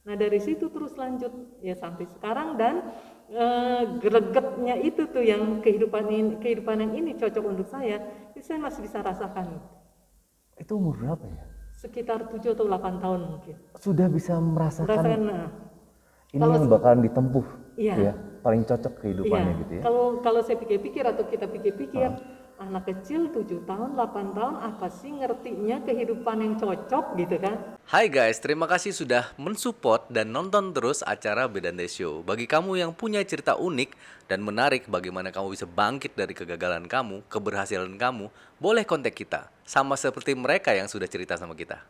Nah dari situ terus lanjut ya sampai sekarang, dan gregetnya itu tuh yang kehidupan yang ini cocok untuk saya, itu saya masih bisa rasakan. Itu umur berapa ya? Sekitar 7 atau 8 tahun mungkin. Sudah bisa merasakan Nah, ini kalau yang bakalan ditempuh, iya, ya, paling cocok kehidupannya iya, gitu ya. kalau saya pikir-pikir atau kita pikir-pikir, anak kecil 7 tahun, 8 tahun apa sih ngertinya kehidupan yang cocok gitu kan? Hai guys, terima kasih sudah mensupport dan nonton terus acara Bedante Show. Bagi kamu yang punya cerita unik dan menarik bagaimana kamu bisa bangkit dari kegagalan kamu, keberhasilan kamu, boleh kontak kita. Sama seperti mereka yang sudah cerita sama kita.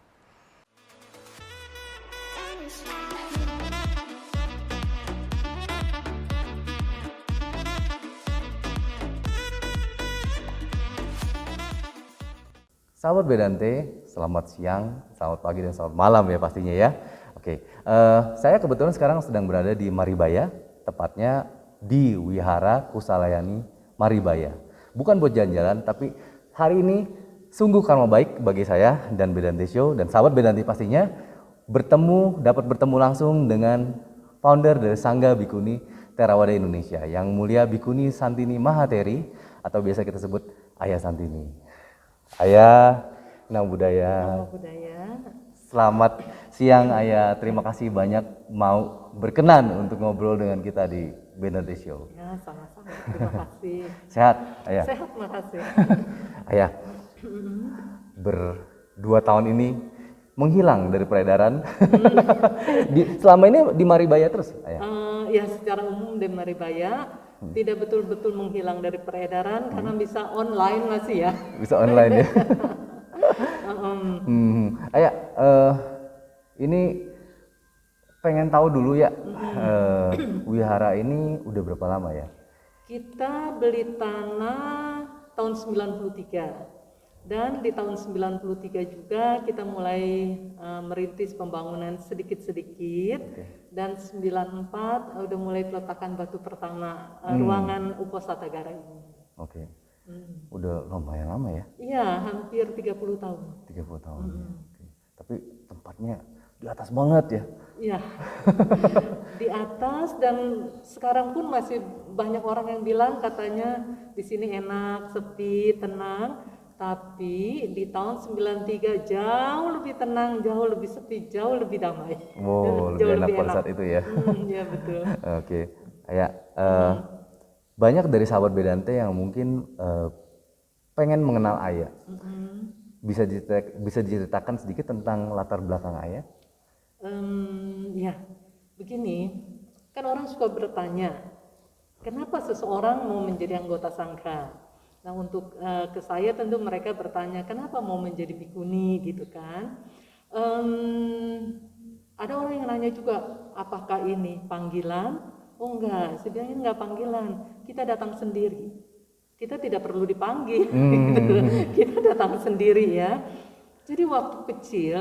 Sahabat Bedante, selamat siang, selamat pagi, dan selamat malam ya pastinya ya. Oke, saya kebetulan sekarang sedang berada di Maribaya, tepatnya di Wihara Kusalayani Maribaya. Bukan buat jalan-jalan, tapi hari ini sungguh karma baik bagi saya dan Bedante Show dan sahabat Bedante pastinya dapat bertemu langsung dengan founder dari Sangga Bikuni Theravada Indonesia, yang mulia Bikuni Santini Mahateri atau biasa kita sebut Ayah Santini. Ayah, Namo Buddhaya. Namo Buddhaya. Selamat siang Ayah, terima kasih banyak mau berkenan untuk ngobrol dengan kita di Bedante Show. Ya, sama-sama. Terima kasih. Sehat Ayah? Sehat, makasih. Ayah, berdua tahun ini menghilang dari peredaran. Selama ini di Maribaya terus Ayah? Ya secara umum di Maribaya tidak betul-betul menghilang dari peredaran karena bisa online masih ya. Bisa online ya. Ayah, ini pengen tahu dulu ya, wihara ini udah berapa lama ya? Kita beli tanah tahun 93 dan di tahun 93 juga kita mulai merintis pembangunan sedikit-sedikit. Dan 94 udah mulai peletakan batu pertama ruangan Uposatagara ini. Oke. Udah lumayan lama ya? Iya, hampir 30 tahun. 30 tahun. Oke. Tapi tempatnya di atas banget ya? Iya. Di atas, dan sekarang pun masih banyak orang yang bilang katanya di sini enak, sepi, tenang. Tapi di tahun 93 jauh lebih tenang, jauh lebih sepi, jauh lebih damai. Wow, Jauh lebih enak pada saat itu ya? Iya betul. Oke, Ayah, banyak dari sahabat Bedante yang mungkin pengen mengenal Ayah. Bisa diceritakan sedikit tentang latar belakang Ayah? Ya, begini, kan orang suka bertanya, kenapa seseorang mau menjadi anggota sangha? Nah untuk ke saya tentu mereka bertanya, kenapa mau menjadi bikuni gitu kan? Ada orang yang nanya juga, apakah ini panggilan? Oh enggak, sebenarnya enggak panggilan, kita datang sendiri. Kita tidak perlu dipanggil, gitu. Kita datang sendiri ya. Jadi waktu kecil,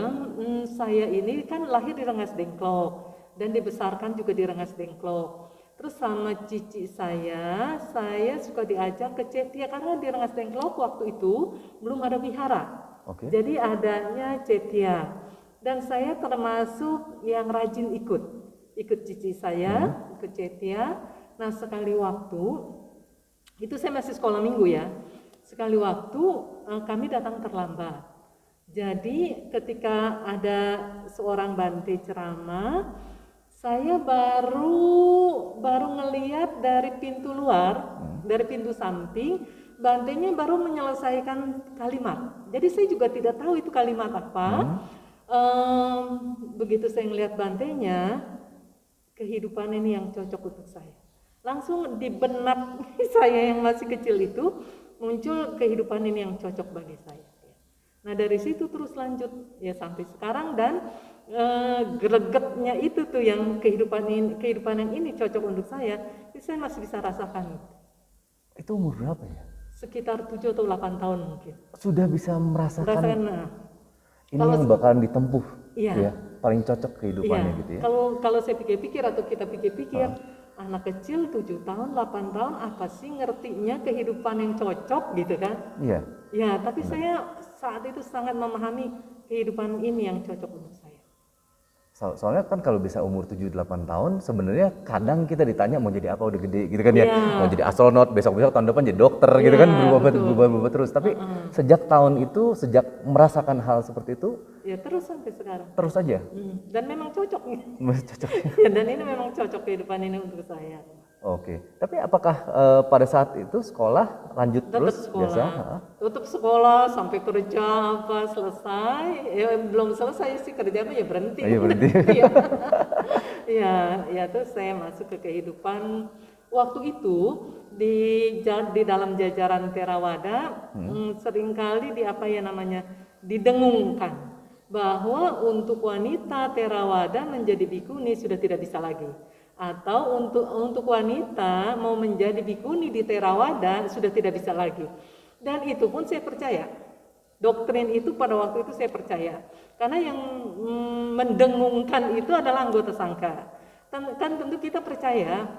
saya ini kan lahir di Rengas Dengklok dan dibesarkan juga di Rengas Dengklok. Terus sama cici saya suka diajak ke Cetia karena di Rengas Dengklok waktu itu belum ada wihara. Okay. Jadi adanya Cetia. Dan saya termasuk yang rajin ikut cici saya, ikut Cetia. Nah sekali waktu, itu saya masih sekolah minggu ya. Sekali waktu kami datang terlambat. Jadi ketika ada seorang Bante ceramah, saya baru ngeliat dari pintu luar, dari pintu samping, Bantenya baru menyelesaikan kalimat. Jadi saya juga tidak tahu itu kalimat apa. Begitu saya ngeliat Bantenya, kehidupan ini yang cocok untuk saya. Langsung di benak saya yang masih kecil itu muncul kehidupan ini yang cocok bagi saya. Nah dari situ terus lanjut ya sampai sekarang, dan gregetnya itu tuh yang kehidupan yang ini cocok untuk saya, itu saya masih bisa rasakan. Itu umur berapa ya? Sekitar 7 atau 8 tahun mungkin. Sudah bisa merasakan ini kalau yang bakalan ditempuh, iya, ya, paling cocok kehidupannya gitu ya. Kalau saya pikir-pikir atau kita pikir-pikir, anak kecil 7 tahun, 8 tahun apa sih ngertinya kehidupan yang cocok gitu kan? Iya. Ya, tapi saya saat itu sangat memahami kehidupan ini yang cocok untuk saya. Soalnya kan kalau bisa umur 7-8 tahun sebenarnya kadang kita ditanya mau jadi apa udah gede gitu kan ya. Mau jadi astronot, besok-besok tahun depan jadi dokter gitu kan, berubah terus. Tapi sejak tahun itu, sejak merasakan hal seperti itu, ya terus sampai sekarang. terus aja. Dan memang cocok nih. Cocok. Ya, dan ini memang cocok kehidupan ini untuk saya. Oke. Tapi apakah pada saat itu sekolah lanjut terus biasa? Tetap sekolah sampai kerja apa selesai. Ya belum selesai sih kerjanya ya berhenti. Iya berhenti. Ya terus saya masuk ke kehidupan waktu itu di dalam jajaran Theravada seringkali didengungkan bahwa untuk wanita Theravada menjadi bikuni sudah tidak bisa lagi. Atau untuk wanita mau menjadi bikuni di Theravada sudah tidak bisa lagi. Dan itu pun saya percaya. Doktrin itu pada waktu itu saya percaya. Karena yang mendengungkan itu adalah anggota sangka. Kan tentu kita percaya.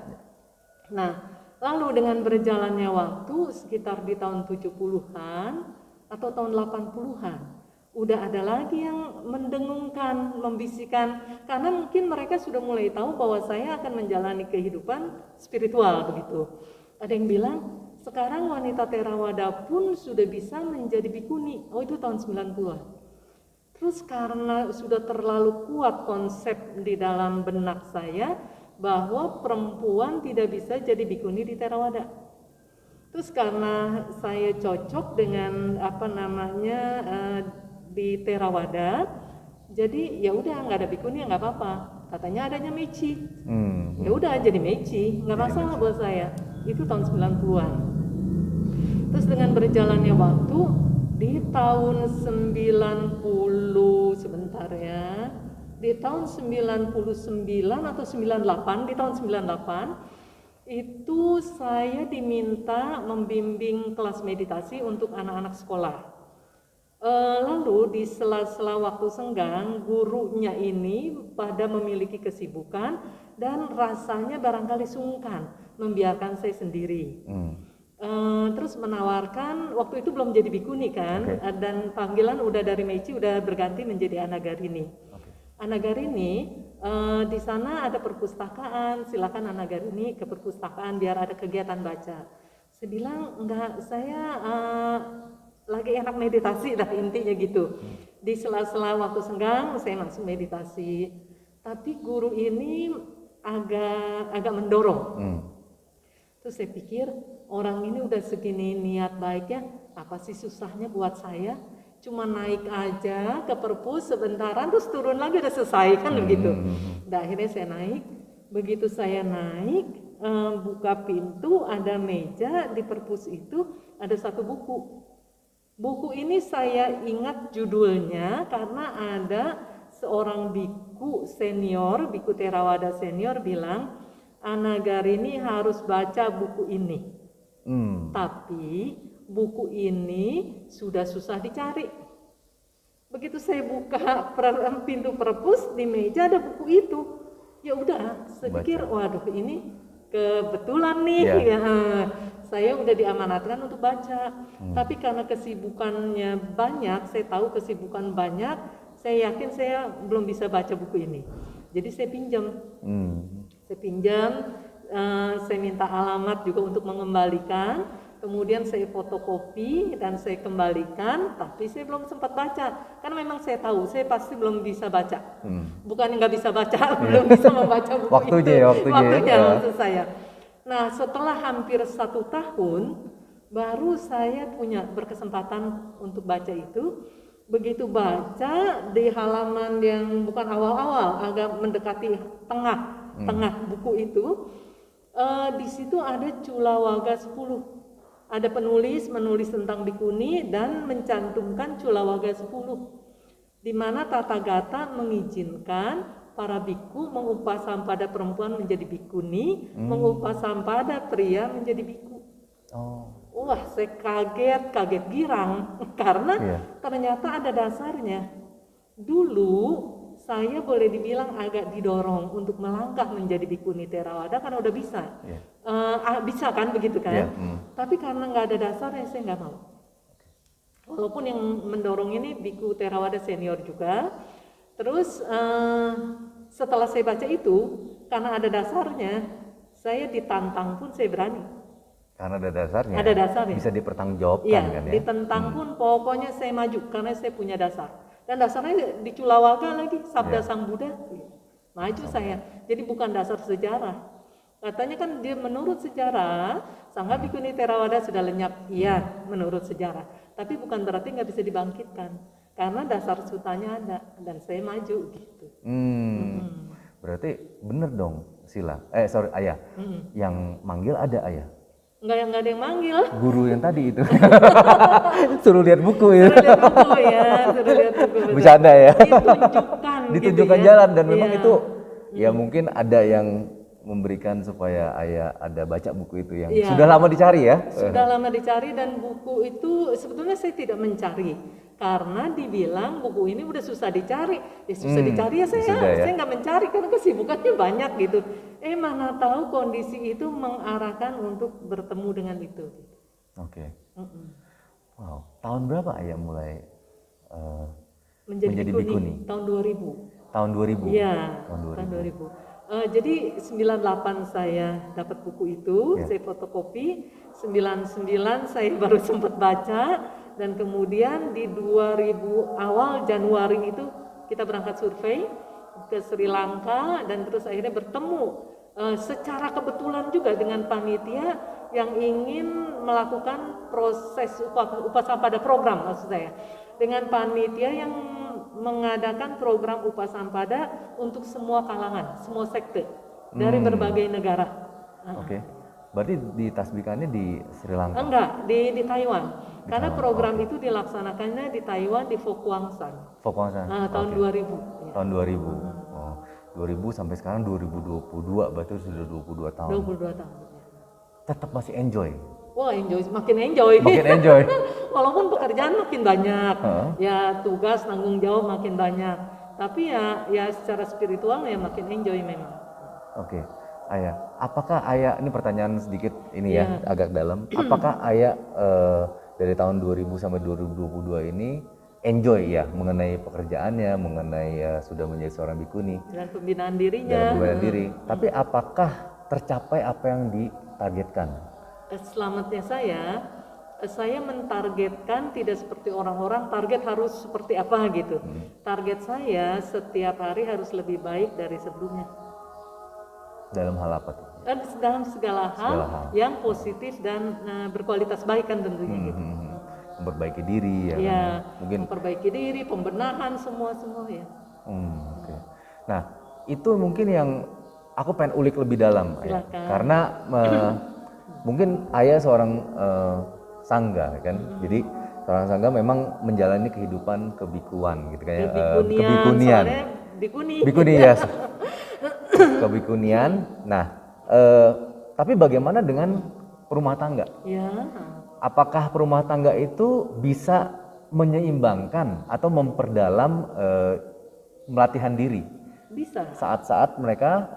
Nah, lalu dengan berjalannya waktu sekitar di tahun 70-an atau tahun 80-an udah ada lagi yang mendengungkan, membisikkan, karena mungkin mereka sudah mulai tahu bahwa saya akan menjalani kehidupan spiritual begitu. Ada yang bilang, sekarang wanita Theravada pun sudah bisa menjadi bikuni. Oh, itu tahun 90-an. Terus karena sudah terlalu kuat konsep di dalam benak saya bahwa perempuan tidak bisa jadi bikuni di Theravada. Terus karena saya cocok dengan di Theravada, jadi ya udah nggak ada bikuni nggak apa-apa, katanya adanya meci. Ya udah jadi meci, nggak masalah buat saya. Itu tahun 90-an. Terus dengan berjalannya waktu di tahun 90 sebentar ya, di tahun 99 atau 98, di tahun 98 itu saya diminta membimbing kelas meditasi untuk anak-anak sekolah. Lalu di sela-sela waktu senggang, gurunya ini pada memiliki kesibukan dan rasanya barangkali sungkan membiarkan saya sendiri. Terus menawarkan, waktu itu belum jadi bikuni kan, dan panggilan udah dari Meci udah berganti menjadi Anagarini. Anagarini, di sana ada perpustakaan, silakan Anagarini ke perpustakaan biar ada kegiatan baca. Saya bilang enggak, saya lagi enak meditasi dah intinya gitu. Di sela-sela waktu senggang saya masuk meditasi. Tapi guru ini agak mendorong. Terus saya pikir orang ini udah segini niat baiknya, apa sih susahnya buat saya? Cuma naik aja ke perpus sebentaran terus turun lagi udah selesai kan begitu. Dan akhirnya saya naik. Begitu saya naik, buka pintu ada meja di perpus itu ada satu buku. Buku ini saya ingat judulnya karena ada seorang biku senior, biku Theravada senior bilang, Anagarini harus baca buku ini. Tapi buku ini sudah susah dicari. Begitu saya buka pintu perpus di meja ada buku itu. Ya udah, saya pikir waduh ini kebetulan nih ya. Saya udah diamanatkan untuk baca, tapi karena kesibukannya banyak, saya tahu kesibukan banyak, saya yakin saya belum bisa baca buku ini. Jadi saya pinjam, saya minta alamat juga untuk mengembalikan, kemudian saya fotokopi dan saya kembalikan, tapi saya belum sempat baca, karena memang saya tahu saya pasti belum bisa baca, bukan nggak bisa baca, belum bisa membaca buku waktunya maksud saya. Nah, setelah hampir 1 tahun, baru saya berkesempatan untuk baca itu. Begitu baca di halaman yang bukan awal-awal, agak mendekati tengah buku itu, di situ ada Culawaga 10. Ada menulis tentang bikuni dan mencantumkan Culawaga 10. Di mana Tathagata mengizinkan para biku mengupah sampada perempuan menjadi bikuni, mengupah sampada pria menjadi biku. Wah, saya kaget girang karena ternyata ada dasarnya. Dulu saya boleh dibilang agak didorong untuk melangkah menjadi bikuni Theravada karena udah bisa, bisa kan begitu kan? Tapi karena nggak ada dasarnya saya nggak mau. Walaupun yang mendorong ini biku Theravada senior juga. Terus setelah saya baca itu, karena ada dasarnya, saya ditantang pun saya berani. Karena ada dasarnya. Ada dasarnya. Bisa dipertanggungjawabkan Iya, kan ya. ditentang pun pokoknya saya maju karena saya punya dasar. Dan dasarnya di Culawaga lagi, Sabda Sang Buddha. Maju saya. Jadi bukan dasar sejarah. Katanya kan dia menurut sejarah, Sangha Bhikkhuni Theravada sudah lenyap. Iya, menurut sejarah. Tapi bukan berarti nggak bisa dibangkitkan. Karena dasar sutanya ada dan saya maju gitu. Berarti bener dong Sila. Ayah. Yang manggil ada ayah. Nggak ada yang manggil. Guru yang tadi itu. Suruh lihat buku ya. Suruh lihat buku ya, suruh lihat buku. Bercanda ya. Ditunjukkan gitu jalan dan memang itu ya mungkin ada yang memberikan supaya ayah ada baca buku itu yang sudah lama dicari ya. Sudah lama dicari dan buku itu sebetulnya saya tidak mencari karena dibilang buku ini udah susah dicari. Ya susah dicari ya saya nggak mencari karena kesibukannya banyak gitu. Mana tahu kondisi itu mengarahkan untuk bertemu dengan itu. Oke. Wow. Tahun berapa ayah mulai menjadi bikuni? Tahun 2000. Tahun 2000? Iya, tahun 2000. Jadi 98 saya dapat buku itu, saya fotokopi, 99 saya baru sempat baca, dan kemudian di 2000 awal Januari itu kita berangkat survei ke Sri Lanka dan terus akhirnya bertemu secara kebetulan juga dengan panitia yang ingin melakukan proses upasampada program maksud saya, dengan panitia yang mengadakan program upasampada untuk semua kalangan, semua sekte dari berbagai negara. Oke. Berarti di tasbikannya di Sri Lanka? Enggak, di Taiwan. Karena program itu dilaksanakannya di Taiwan di Fokwangshan. Tahun 2000. Ya. Tahun 2000. 2000 sampai sekarang 2022, berarti sudah 22 tahun. 22 tahun. Ya. Tetap masih enjoy. Wah, makin enjoy. Makin enjoy. Walaupun pekerjaan makin banyak, ya tugas tanggung jawab makin banyak. Tapi ya secara spiritual ya makin enjoy memang. Oke. Ayah, apakah ayah, ini pertanyaan sedikit ini ya, agak dalam. Apakah ayah dari tahun 2000 sampai 2022 ini enjoy ya mengenai pekerjaannya, mengenai sudah menjadi seorang bikuni dan pembinaan dirinya. Dan pembinaan diri. Tapi apakah tercapai apa yang ditargetkan? Selamatnya saya mentargetkan tidak seperti orang-orang target harus seperti apa gitu. Target saya setiap hari harus lebih baik dari sebelumnya. Dalam hal apa tuh? Dalam segala hal yang positif dan berkualitas baik kan tentunya gitu. Memperbaiki diri ya. Ya, mungkin memperbaiki diri, pembenahan semua ya. Oke. Nah, itu mungkin yang aku pengen ulik lebih dalam ya. Karena mungkin ayah seorang sangga kan. Jadi seorang sangga memang menjalani kehidupan kebikuan gitu kan ya. Kebikunian. Bikuni ya. Kebikunian. Nah, tapi bagaimana dengan rumah tangga? Ya. Apakah rumah tangga itu bisa menyeimbangkan atau memperdalam melatihan diri? Bisa. Saat-saat mereka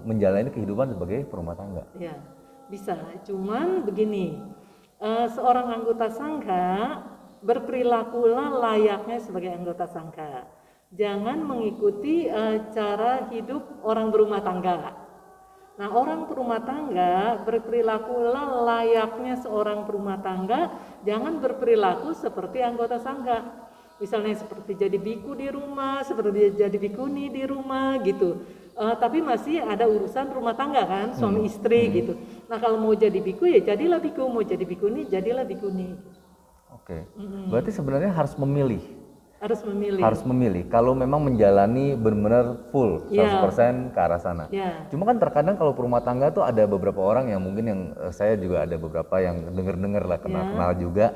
menjalani kehidupan sebagai perumah tangga. Ya, bisa. Cuman begini, seorang anggota sangha berperilakulah layaknya sebagai anggota sangha. Jangan mengikuti cara hidup orang berumah tangga. Nah, orang berumah tangga berperilakulah layaknya seorang berumah tangga, jangan berperilaku seperti anggota sangha. Misalnya seperti jadi biku di rumah, seperti jadi bikuni di rumah gitu. Tapi masih ada urusan rumah tangga kan, suami istri gitu. Nah, kalau mau jadi biku ya jadilah biku, mau jadi bikuni jadilah bikuni. Oke. Berarti sebenarnya harus memilih. Harus memilih. Kalau memang menjalani benar-benar full 100% ke arah sana. Cuma kan terkadang kalau perumah tangga tuh ada beberapa orang yang mungkin yang saya juga ada beberapa yang denger lah kenal juga.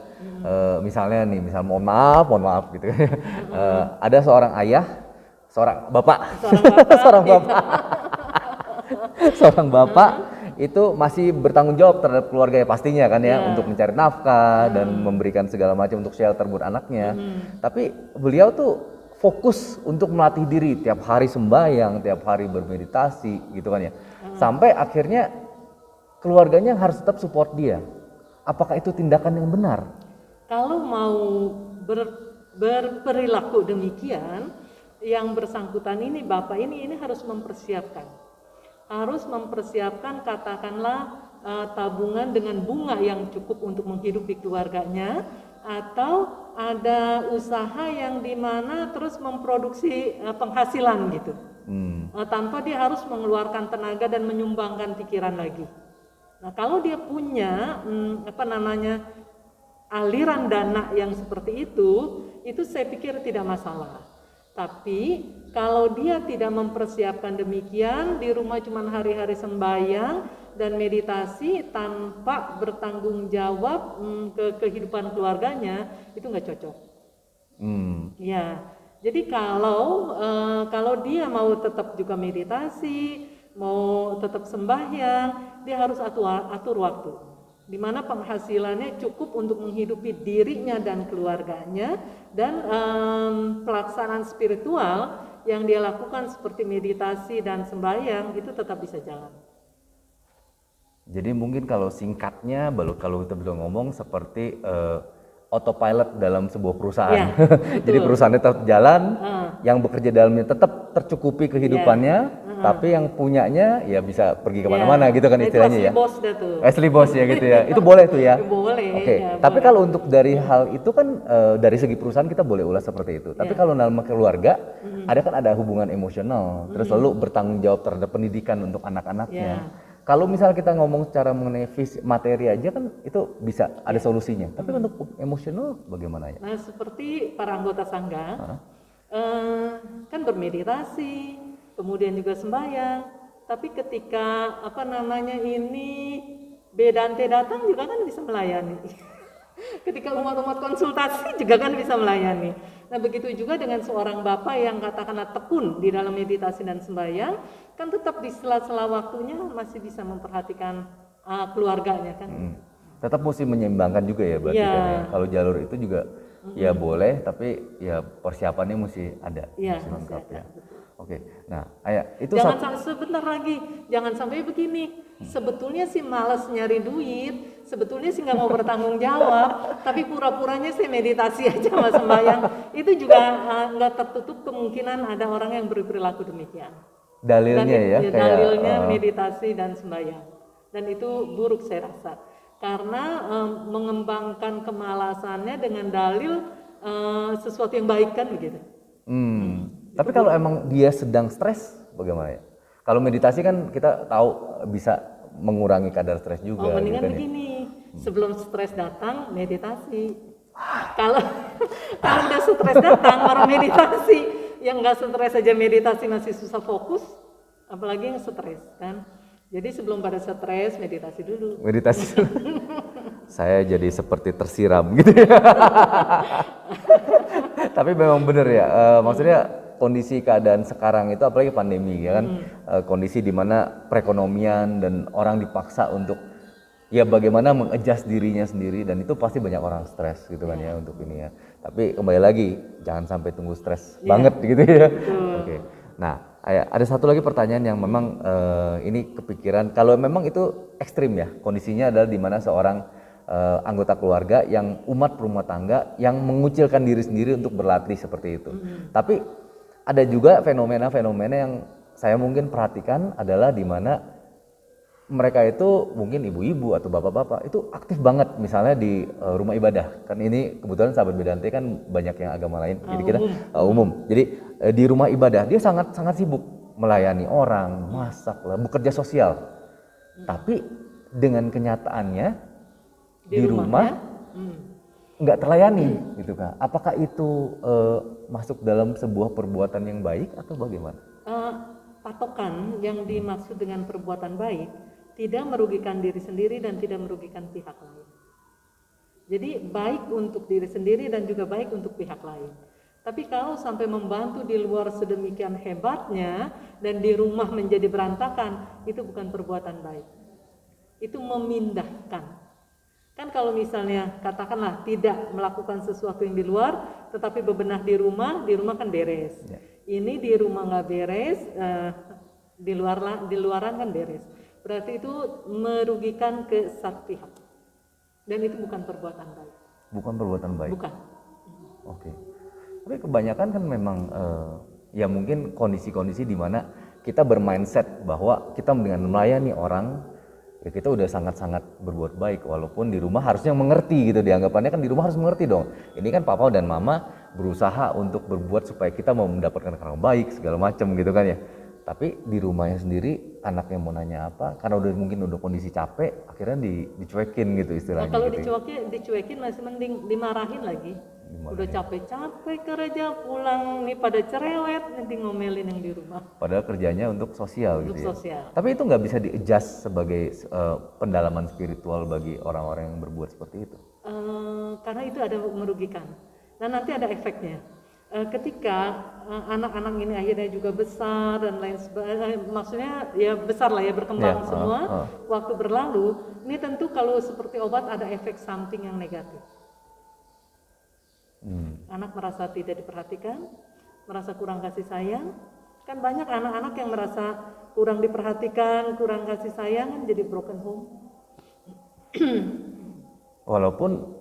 Misalnya nih, mohon maaf gitu. Ada seorang ayah, seorang bapak. Seorang bapak itu masih bertanggung jawab terhadap keluarga ya pastinya kan ya, untuk mencari nafkah dan memberikan segala macam untuk shelter buat anaknya. Tapi beliau tuh fokus untuk melatih diri, tiap hari sembahyang, tiap hari bermeditasi gitu kan ya. Sampai akhirnya keluarganya harus tetap support dia. Apakah itu tindakan yang benar? Kalau mau berperilaku demikian, yang bersangkutan ini, bapak ini harus mempersiapkan katakanlah tabungan dengan bunga yang cukup untuk menghidupi keluarganya, atau ada usaha yang dimana terus memproduksi penghasilan gitu, tanpa dia harus mengeluarkan tenaga dan menyumbangkan pikiran lagi. Nah, kalau dia punya aliran dana yang seperti itu saya pikir tidak masalah. Tapi kalau dia tidak mempersiapkan demikian, di rumah cuma hari-hari sembahyang dan meditasi tanpa bertanggung jawab ke kehidupan keluarganya, itu nggak cocok. Ya, jadi kalau dia mau tetap juga meditasi, mau tetap sembahyang, dia harus atur waktu, di mana penghasilannya cukup untuk menghidupi dirinya dan keluarganya, dan pelaksanaan spiritual yang dia lakukan seperti meditasi dan sembahyang itu tetap bisa jalan. Jadi mungkin kalau singkatnya, kalau kita bisa ngomong seperti autopilot dalam sebuah perusahaan. Ya, Jadi perusahaannya tetap jalan, yang bekerja dalamnya tetap tercukupi kehidupannya, tapi yang punyanya ya bisa pergi kemana-mana gitu kan istilahnya ya. Asli bos dah tuh. Asli bos ya gitu ya. Itu boleh tuh ya. Boleh. Oke. Ya, tapi boleh. kalau untuk dari hal itu kan dari segi perusahaan kita boleh ulas seperti itu. Tapi kalau dalam keluarga ada hubungan emosional, terus lalu bertanggung jawab terhadap pendidikan untuk anak-anaknya. Kalau misalnya kita ngomong secara mengenai materi aja kan itu bisa ada solusinya. Tapi untuk emosional bagaimana ya? Nah, seperti para anggota sangga kan bermeditasi, kemudian juga sembahyang. Tapi ketika ini bedante datang juga kan bisa melayani. Ketika umat-umat konsultasi juga kan bisa melayani. Nah, begitu juga dengan seorang bapak yang katakanlah tekun di dalam meditasi dan sembahyang, kan tetap di sela-sela waktunya masih bisa memperhatikan keluarganya kan. Tetap mesti menyeimbangkan juga ya berarti kan ya. Kalau jalur itu juga ya boleh, tapi ya persiapannya mesti ada, mesti lengkap ya. Oke, nah itu sebentar lagi, jangan sampai begini. Sebetulnya sih malas nyari duit, sebetulnya sih nggak mau bertanggung jawab, tapi pura-puranya sih meditasi aja sama sembahyang. Itu juga nggak tertutup kemungkinan ada orang yang berperilaku demikian. Dalilnya dalilnya meditasi dan sembahyang, dan itu buruk saya rasa, karena mengembangkan kemalasannya dengan dalil sesuatu yang baik kan begitu. Tapi kalau emang dia sedang stres, bagaimana ya? Kalau meditasi kan kita tahu bisa mengurangi kadar stres juga. Mendingan gitu kan begini, sebelum stres datang meditasi. Kalau udah stres datang baru meditasi. Yang nggak stres aja meditasi masih susah fokus, apalagi yang stres kan. Jadi sebelum pada stres meditasi dulu. Meditasi dulu. Saya jadi seperti tersiram gitu ya. Tapi memang benar ya, maksudnya kondisi keadaan sekarang itu apalagi pandemi ya kan, kondisi di mana perekonomian dan orang dipaksa untuk ya bagaimana mengadjust dirinya sendiri, dan itu pasti banyak orang stres gitu kan ya untuk ini ya. Tapi kembali lagi jangan sampai tunggu stres banget gitu ya. Oke. Nah, ada satu lagi pertanyaan yang memang ini kepikiran, kalau memang itu ekstrim ya, kondisinya adalah di mana seorang anggota keluarga yang umat rumah tangga yang mengucilkan diri sendiri untuk berlatih seperti itu. Tapi ada juga fenomena-fenomena yang saya mungkin perhatikan adalah di mana mereka itu mungkin ibu-ibu atau bapak-bapak itu aktif banget misalnya di rumah ibadah. Kan ini kebetulan sahabat Bedante kan banyak yang agama lain, jadi kita umum. Jadi di rumah ibadah dia sangat sibuk melayani orang, masak lah, bekerja sosial. Tapi dengan kenyataannya di rumah nggak terlayani gitu kan. Apakah itu masuk dalam sebuah perbuatan yang baik atau bagaimana? Patokan yang dimaksud dengan perbuatan baik tidak merugikan diri sendiri dan tidak merugikan pihak lain. Jadi baik untuk diri sendiri dan juga baik untuk pihak lain. Tapi kalau sampai membantu di luar sedemikian hebatnya dan di rumah menjadi berantakan, itu bukan perbuatan baik. Itu memindahkan. Kan kalau misalnya katakanlah tidak melakukan sesuatu yang di luar, tetapi bebenah di rumah kan beres. Ya. Ini di rumah nggak beres, di luaran kan beres. Berarti itu merugikan ke satu pihak. Dan itu bukan perbuatan baik. Bukan perbuatan baik. Bukan. Oke. Tapi kebanyakan kan memang Ya mungkin kondisi-kondisi di mana kita bermindset bahwa kita dengan melayani orang, ya kita udah sangat-sangat berbuat baik, walaupun di rumah harusnya mengerti gitu, dianggapannya kan di rumah harus mengerti dong. Ini kan papa dan mama berusaha untuk berbuat supaya kita mau mendapatkan orang baik segala macam gitu kan ya. Tapi di rumahnya sendiri anaknya mau nanya apa, karena mungkin udah kondisi capek, akhirnya dicuekin gitu Nah, istilahnya. kalau gitu ya. dicuekin masih mending dimarahin lagi. Dimarahin. Udah capek-capek kerja pulang nih pada cerewet, nanti ngomelin yang di rumah. Padahal kerjanya untuk sosial Untuk gitu ya. sosial. Tapi itu nggak bisa di-adjust sebagai pendalaman spiritual bagi orang-orang yang berbuat seperti itu. Karena itu ada merugikan. Nah, nanti ada efeknya. Ketika anak-anak ini akhirnya juga besar dan lain sebagainya, maksudnya ya besar lah ya, berkembang Ya, semua, waktu berlalu, ini tentu kalau seperti obat ada efek samping yang negatif. Anak merasa tidak diperhatikan, merasa kurang kasih sayang. Kan banyak anak-anak yang merasa kurang diperhatikan, kurang kasih sayang, kan jadi broken home. Walaupun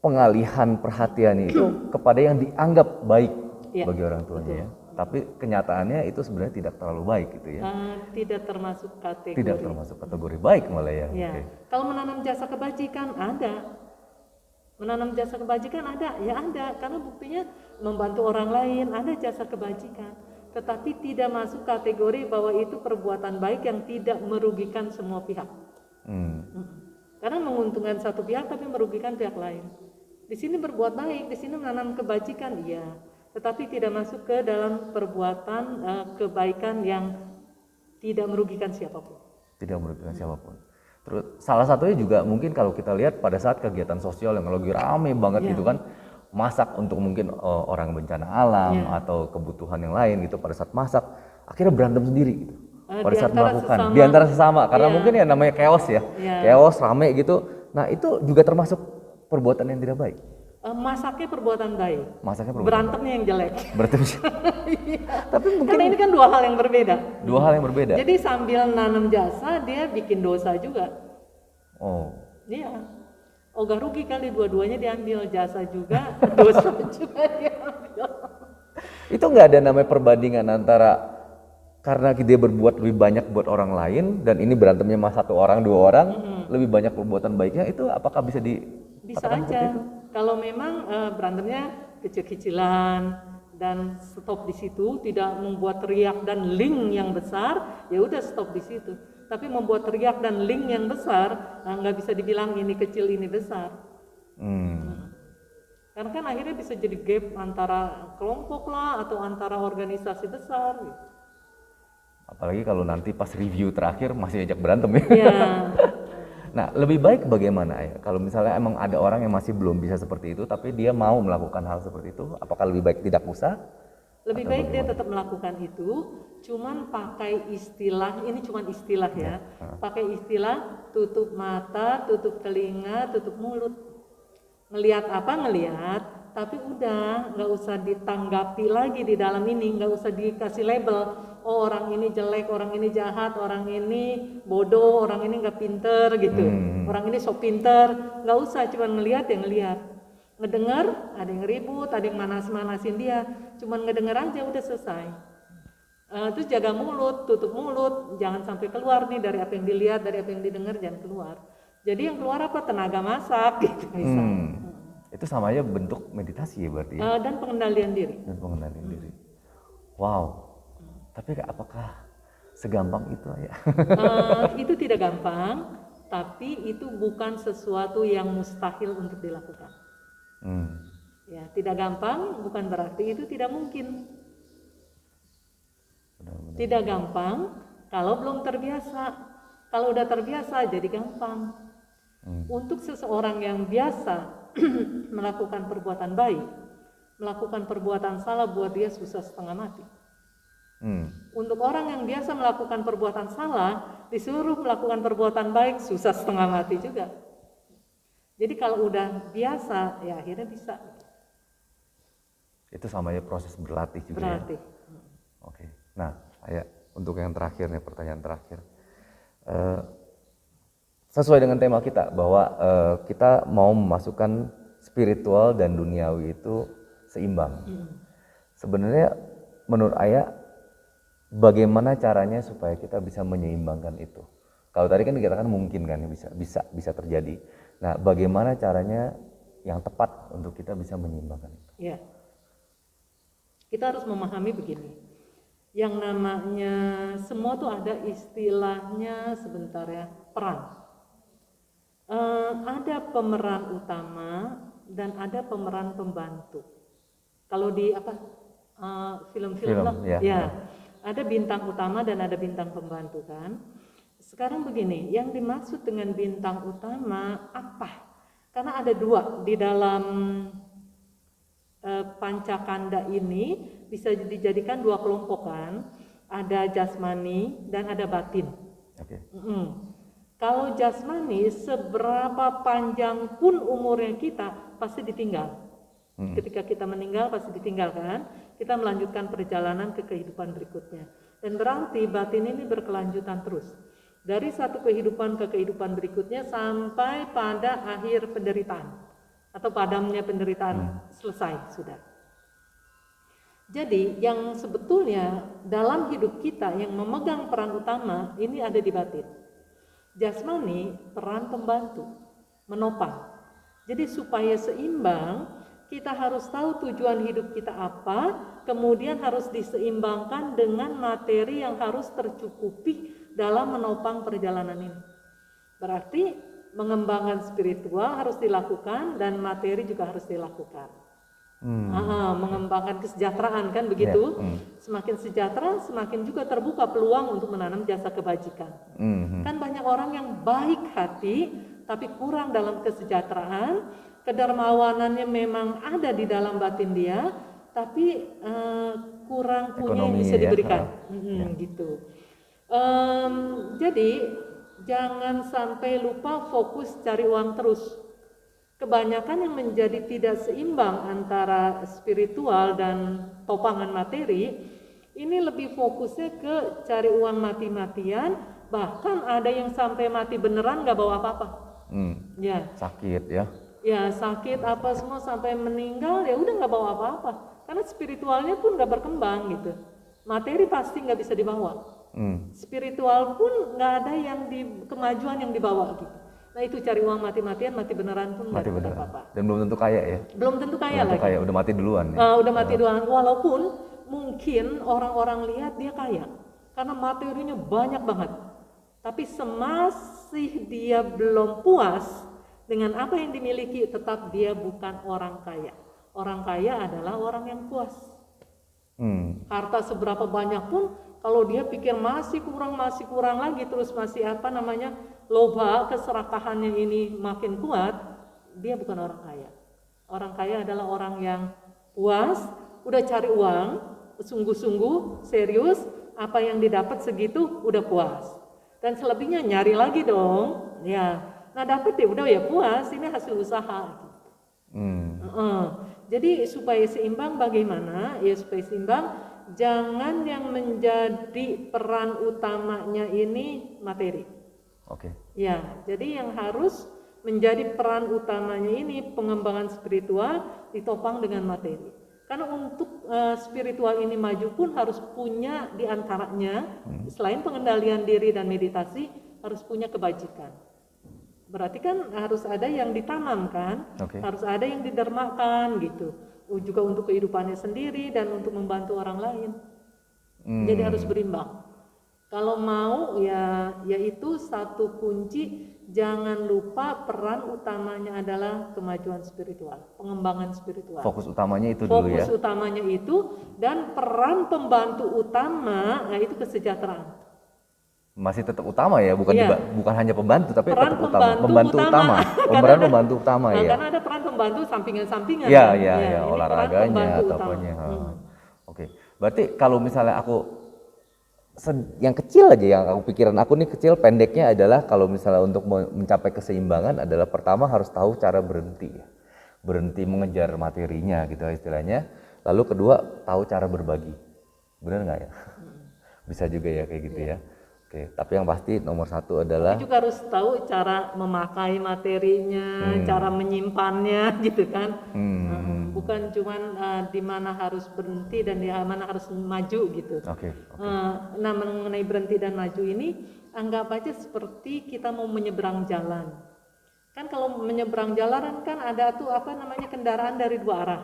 pengalihan perhatian itu kepada yang dianggap baik bagi orang tuanya ya. Tapi kenyataannya itu sebenarnya tidak terlalu baik gitu ya. Tidak termasuk kategori. Tidak termasuk kategori baik malah ya. Ya. Oke. Kalau menanam jasa kebajikan ada. Menanam jasa kebajikan ada, ya ada. Karena buktinya membantu orang lain, ada jasa kebajikan. Tetapi tidak masuk kategori bahwa itu perbuatan baik yang tidak merugikan semua pihak. Karena menguntungkan satu pihak tapi merugikan pihak lain. Di sini berbuat baik, di sini menanam kebajikan, iya. Tetapi tidak masuk ke dalam perbuatan kebaikan yang tidak merugikan siapapun. Tidak merugikan siapapun. Terus salah satunya juga mungkin kalau kita lihat pada saat kegiatan sosial yang lagi rame banget gitu kan, masak untuk mungkin orang bencana alam atau kebutuhan yang lain gitu, pada saat masak akhirnya berantem sendiri gitu. Pada saat melakukan di antara sesama karena mungkin ya namanya chaos ya. Chaos rame gitu. Nah, itu juga termasuk perbuatan yang tidak baik. Masaknya perbuatan baik. Masaknya perbuatan berantemnya yang jelek. Tapi mungkin karena ini kan dua hal yang berbeda. Dua hal yang berbeda. Jadi sambil nanam jasa dia bikin dosa juga. Oh. Iya. Ogah rugi kali dua-duanya diambil, jasa juga, dosa juga diambil. Itu nggak ada namanya perbandingan antara karena dia berbuat lebih banyak buat orang lain dan ini berantemnya sama satu orang, dua orang, lebih banyak perbuatan baiknya, itu apakah bisa Bisa aja. Kalau memang berantemnya kecil-kecilan dan stop di situ, tidak membuat teriak dan ling yang besar, ya udah stop di situ. Tapi membuat teriak dan ling yang besar, nggak bisa dibilang ini kecil ini besar. Karena kan akhirnya bisa jadi gap antara kelompok lah atau antara organisasi besar. Gitu. Apalagi kalau nanti pas review terakhir masih ajak berantem ya. Ya. Nah, lebih baik bagaimana ya? Kalau misalnya emang ada orang yang masih belum bisa seperti itu, tapi dia mau melakukan hal seperti itu, apakah lebih baik tidak usah? Lebih baik dia tetap melakukan itu, cuman pakai istilah, ini cuman istilah ya. Pakai istilah tutup mata, tutup telinga, tutup mulut. Ngelihat apa? Ngelihat, tapi udah nggak usah ditanggapi lagi di dalam ini, nggak usah dikasih label. Oh, orang ini jelek, orang ini jahat, orang ini bodoh, orang ini nggak pinter gitu. Orang ini sok pinter, nggak usah, cuman ngelihat ya ngelihat. Ngedengar, ada yang ribut, ada yang manas-manasin dia, cuman ngedengar aja udah selesai. Terus jaga mulut, tutup mulut, jangan sampai keluar nih dari apa yang dilihat, dari apa yang didengar, jangan keluar. Jadi yang keluar apa? Tenaga masak gitu misalnya. Itu sama aja bentuk meditasi ya berarti ya? Dan pengendalian diri. Dan pengendalian diri. Wow. Tapi apakah segampang itu ya? Itu tidak gampang, tapi itu bukan sesuatu yang mustahil untuk dilakukan. Ya, tidak gampang bukan berarti itu tidak mungkin. Benar-benar. Tidak gampang kalau belum terbiasa. Kalau udah terbiasa jadi gampang. Untuk seseorang yang biasa melakukan perbuatan baik, melakukan perbuatan salah buat dia susah setengah mati. Untuk orang yang biasa melakukan perbuatan salah, disuruh melakukan perbuatan baik susah setengah mati juga. Jadi kalau udah biasa, ya akhirnya bisa. Itu sama aja proses berlatih juga. Berlatih. Ya? Oke. Nah, untuk yang terakhir nih, pertanyaan terakhir. Sesuai dengan tema kita bahwa kita mau memasukkan spiritual dan duniawi itu seimbang. Sebenarnya menurut Ayah bagaimana caranya supaya kita bisa menyeimbangkan itu? Kalau tadi kan dikatakan mungkin kan bisa terjadi. Nah, bagaimana caranya yang tepat untuk kita bisa menyeimbangkan itu? Ya, kita harus memahami begini. Yang namanya semua tuh ada istilahnya sebentar ya, peran. Ada pemeran utama dan ada pemeran pembantu. Kalau di film-film lah, ya, ada bintang utama dan ada bintang pembantu kan. Sekarang begini, yang dimaksud dengan bintang utama apa? Karena ada dua di dalam pancakanda ini, bisa dijadikan dua kelompok kan. Ada jasmani dan ada batin. Okay. Kalau jasmani, seberapa panjang pun umurnya kita pasti ditinggal. Ketika kita meninggal pasti ditinggalkan. Kita melanjutkan perjalanan ke kehidupan berikutnya. Dan berarti batin ini berkelanjutan terus. Dari satu kehidupan ke kehidupan berikutnya sampai pada akhir penderitaan atau padamnya penderitaan selesai sudah. Jadi yang sebetulnya dalam hidup kita yang memegang peran utama ini ada di batin. Jasmani peran pembantu, menopang. Jadi supaya seimbang, kita harus tahu tujuan hidup kita apa, kemudian harus diseimbangkan dengan materi yang harus tercukupi dalam menopang perjalanan ini. Berarti mengembangkan spiritual harus dilakukan dan materi juga harus dilakukan. Mengembangkan kesejahteraan kan begitu. Semakin sejahtera, semakin juga terbuka peluang untuk menanam jasa kebajikan. Kan banyak orang yang baik hati tapi kurang dalam kesejahteraan, kedermawanannya memang ada di dalam batin dia, tapi kurang punya yang bisa diberikan. Gitu. Jadi jangan sampai lupa fokus cari uang terus. Kebanyakan yang menjadi tidak seimbang antara spiritual dan topangan materi, ini lebih fokusnya ke cari uang mati-matian, bahkan ada yang sampai mati beneran gak bawa apa-apa. Ya. Sakit ya. Ya sakit apa semua sampai meninggal ya udah gak bawa apa-apa. Karena spiritualnya pun gak berkembang gitu. Materi pasti gak bisa dibawa. Spiritual pun nggak ada yang kemajuan yang dibawa gitu. Nah itu cari uang mati-matian, mati beneran pun nggak dapat apa-apa. Dan belum tentu kaya ya? Belum tentu kaya lagi. Kaya, udah mati duluan ya? Udah mati duluan, walaupun mungkin orang-orang lihat dia kaya. Karena materinya banyak banget. Tapi semasih dia belum puas dengan apa yang dimiliki, tetap dia bukan orang kaya. Orang kaya adalah orang yang puas. Harta seberapa banyak pun, kalau dia pikir masih kurang lagi, terus masih loba, keserakahannya ini makin kuat, dia bukan orang kaya. Orang kaya adalah orang yang puas, udah cari uang, sungguh-sungguh, serius, apa yang didapat segitu udah puas. Dan selebihnya nyari lagi dong, ya. Nah dapat ya udah ya puas, ini hasil usaha. Jadi supaya seimbang bagaimana? Ya supaya seimbang, jangan yang menjadi peran utamanya ini materi. Oke. Ya, jadi yang harus menjadi peran utamanya ini pengembangan spiritual ditopang dengan materi. Karena untuk spiritual ini maju pun harus punya diantaranya, selain pengendalian diri dan meditasi, harus punya kebajikan. Berarti kan harus ada yang ditanamkan, harus ada yang didermakan gitu. Juga untuk kehidupannya sendiri dan untuk membantu orang lain. Jadi harus berimbang. Kalau mau ya yaitu satu kunci, jangan lupa peran utamanya adalah kemajuan spiritual, pengembangan spiritual. Fokus utamanya itu dulu ya. Fokus utamanya itu, dan peran pembantu utama yaitu kesejahteraan. Masih tetap utama ya, bukan hanya pembantu tapi peran tetap utama. Pembantu utama. Peran pembantu utama ya. Karena ada peran pembantu sampingan-sampingan. Iya, olahraganya atau apanya. Oke. Berarti kalau misalnya aku yang kecil aja, yang aku pikiran aku nih kecil, pendeknya adalah kalau misalnya untuk mencapai keseimbangan adalah pertama harus tahu cara berhenti. Berhenti mengejar materinya gitu istilahnya. Lalu kedua tahu cara berbagi. Benar nggak ya? Bisa juga ya kayak gitu ya. Oke, tapi yang pasti nomor satu adalah juga harus tahu cara memakai materinya, cara menyimpannya gitu kan. bukan cuman di mana harus berhenti dan di mana harus maju gitu. Oke. Nah, mengenai berhenti dan maju ini anggap aja seperti kita mau menyeberang jalan. Kan kalau menyeberang jalan kan ada tuh kendaraan dari dua arah.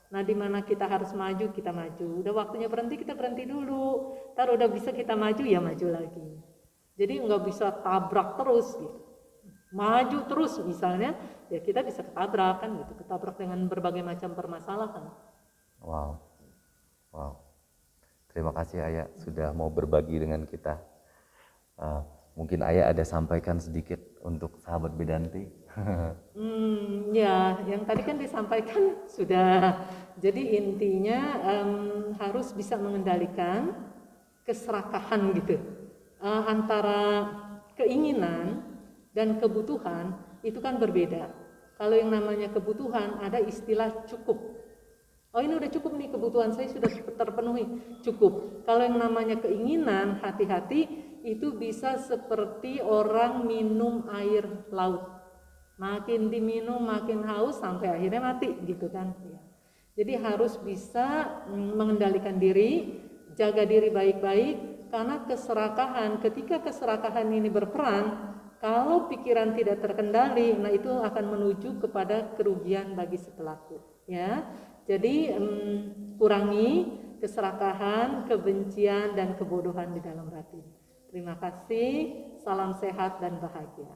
Nah, di mana kita harus maju, kita maju. Udah waktunya berhenti, kita berhenti dulu. Ntar udah bisa kita maju, ya maju lagi. Jadi nggak bisa tabrak terus gitu. Maju terus misalnya, ya kita bisa ketabrak kan gitu. Ketabrak dengan berbagai macam permasalahan. Wow. Terima kasih Ayah sudah mau berbagi dengan kita. Mungkin Ayah ada sampaikan sedikit untuk sahabat Bedanti. Ya, yang tadi kan disampaikan sudah. Jadi intinya harus bisa mengendalikan keserakahan gitu. Antara keinginan dan kebutuhan itu kan berbeda. Kalau yang namanya kebutuhan ada istilah cukup. Oh, ini udah cukup nih, kebutuhan saya sudah terpenuhi, cukup. Kalau yang namanya keinginan, hati-hati, itu bisa seperti orang minum air laut. Makin diminum makin haus sampai akhirnya mati gitu kan. Jadi harus bisa mengendalikan diri, jaga diri baik-baik, karena ketika keserakahan ini berperan, kalau pikiran tidak terkendali, nah itu akan menuju kepada kerugian bagi si pelaku, ya. Jadi kurangi keserakahan, kebencian dan kebodohan di dalam hati. Terima kasih, salam sehat dan bahagia.